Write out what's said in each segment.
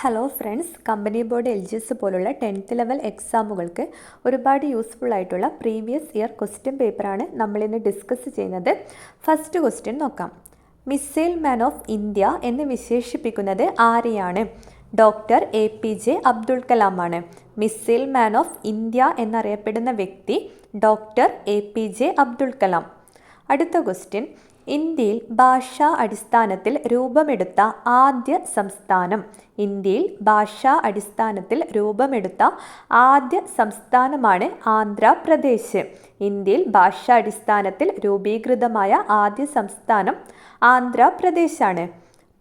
Hello friends, company board LGS പോലുള്ള 10th level എക്സാമുകൾക്ക് ഒരുപാട് useful ആയിട്ടുള്ള പ്രീവിയസ് ഇയർ ക്വസ്റ്റ്യൻ പേപ്പറാണ് നമ്മളിന്ന് ഡിസ്കസ് ചെയ്യുന്നത്. ഫസ്റ്റ് ക്വസ്റ്റ്യൻ നോക്കാം. മിസൈൽ മാൻ ഓഫ് ഇന്ത്യ എന്ന് വിശേഷിപ്പിക്കുന്നത് ആരെയാണ്? ഡോക്ടർ APJ അബ്ദുൾ കലാം ആണ്. മിസൈൽ മാൻ ഓഫ് ഇന്ത്യ എന്നറിയപ്പെടുന്ന വ്യക്തി ഡോക്ടർ APJ അബ്ദുൾ കലാം. അടുത്ത ക്വസ്റ്റ്യൻ, ഇന്ത്യയിൽ ഭാഷാ അടിസ്ഥാനത്തിൽ രൂപമെടുത്ത ആദ്യ സംസ്ഥാനം. ഇന്ത്യയിൽ ഭാഷാ അടിസ്ഥാനത്തിൽ രൂപമെടുത്ത ആദ്യ സംസ്ഥാനമാണ് ആന്ധ്രാപ്രദേശ്. ഇന്ത്യയിൽ ഭാഷാ അടിസ്ഥാനത്തിൽ രൂപീകൃതമായ ആദ്യ സംസ്ഥാനം ആന്ധ്രാപ്രദേശാണ്.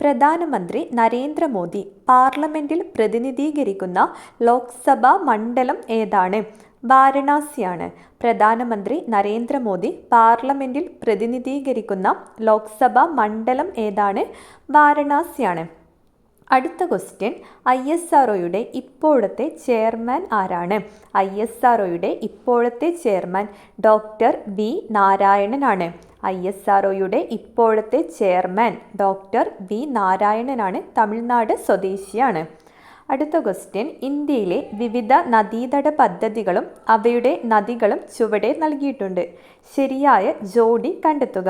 പ്രധാനമന്ത്രി നരേന്ദ്രമോദി പാർലമെന്റിൽ പ്രതിനിധീകരിക്കുന്ന ലോക്സഭാ മണ്ഡലം ഏതാണ്? വാരണാസിയാണ്. പ്രധാനമന്ത്രി നരേന്ദ്രമോദി പാർലമെന്റിൽ പ്രതിനിധീകരിക്കുന്ന ലോക്സഭാ മണ്ഡലം ഏതാണ്? വാരണാസിയാണ്. അടുത്ത ക്വസ്റ്റ്യൻ, ISROയുടെ ഇപ്പോഴത്തെ ചെയർമാൻ ആരാണ്? ISROയുടെ ഇപ്പോഴത്തെ ചെയർമാൻ ഡോക്ടർ V നാരായണനാണ്. ISROയുടെ ഇപ്പോഴത്തെ ചെയർമാൻ ഡോക്ടർ V നാരായണനാണ്. തമിഴ്നാട് സ്വദേശിയാണ്. അടുത്ത ക്വസ്റ്റ്യൻ, ഇന്ത്യയിലെ വിവിധ നദീതട പദ്ധതികളും അവയുടെ നദികളും ചുവടെ നൽകിയിട്ടുണ്ട്. ശരിയായ ജോഡി കണ്ടെത്തുക.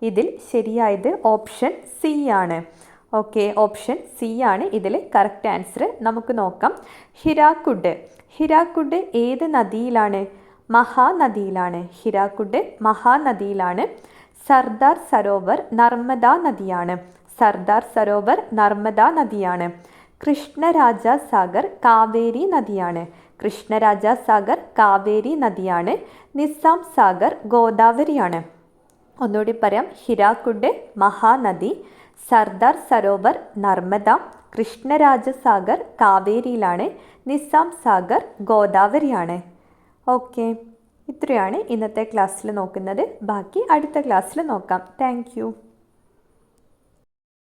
ഇതിൽ ശരിയായത് ഓപ്ഷൻ സി ആണ്. ഓക്കെ, ഓപ്ഷൻ സി ആണ് ഇതിൽ കറക്റ്റ് ആൻസർ. നമുക്ക് നോക്കാം. ഹിരാക്കുഡ്. ഹിരാക്കുഡ് ഏത് നദിയിലാണ്? മഹാനദിയിലാണ്. ഹിരാക്കുഡ് മഹാനദിയിലാണ്. സർദാർ സരോവർ നർമ്മദ നദിയാണ്. സർദാർ സരോവർ നർമ്മദ നദിയാണ്. കൃഷ്ണരാജ സാഗർ കാവേരി നദിയാണ്. കൃഷ്ണരാജ സാഗർ കാവേരി നദിയാണ്. നിസാം സാഗർ ഗോദാവരിയാണ്. ഒന്നുകൂടി പറയാം. ഹിരാക്കുഡ് മഹാനദി, സർദാർ സരോവർ നർമ്മദ, കൃഷ്ണരാജ സാഗർ കാവേരിയിലാണ്, നിസാം സാഗർ ഗോദാവരിയാണ്. ഓക്കെ, ഇത്രയാണ് ഇന്നത്തെ ക്ലാസ്സിൽ നോക്കുന്നത്. ബാക്കി അടുത്ത ക്ലാസ്സിൽ നോക്കാം. താങ്ക്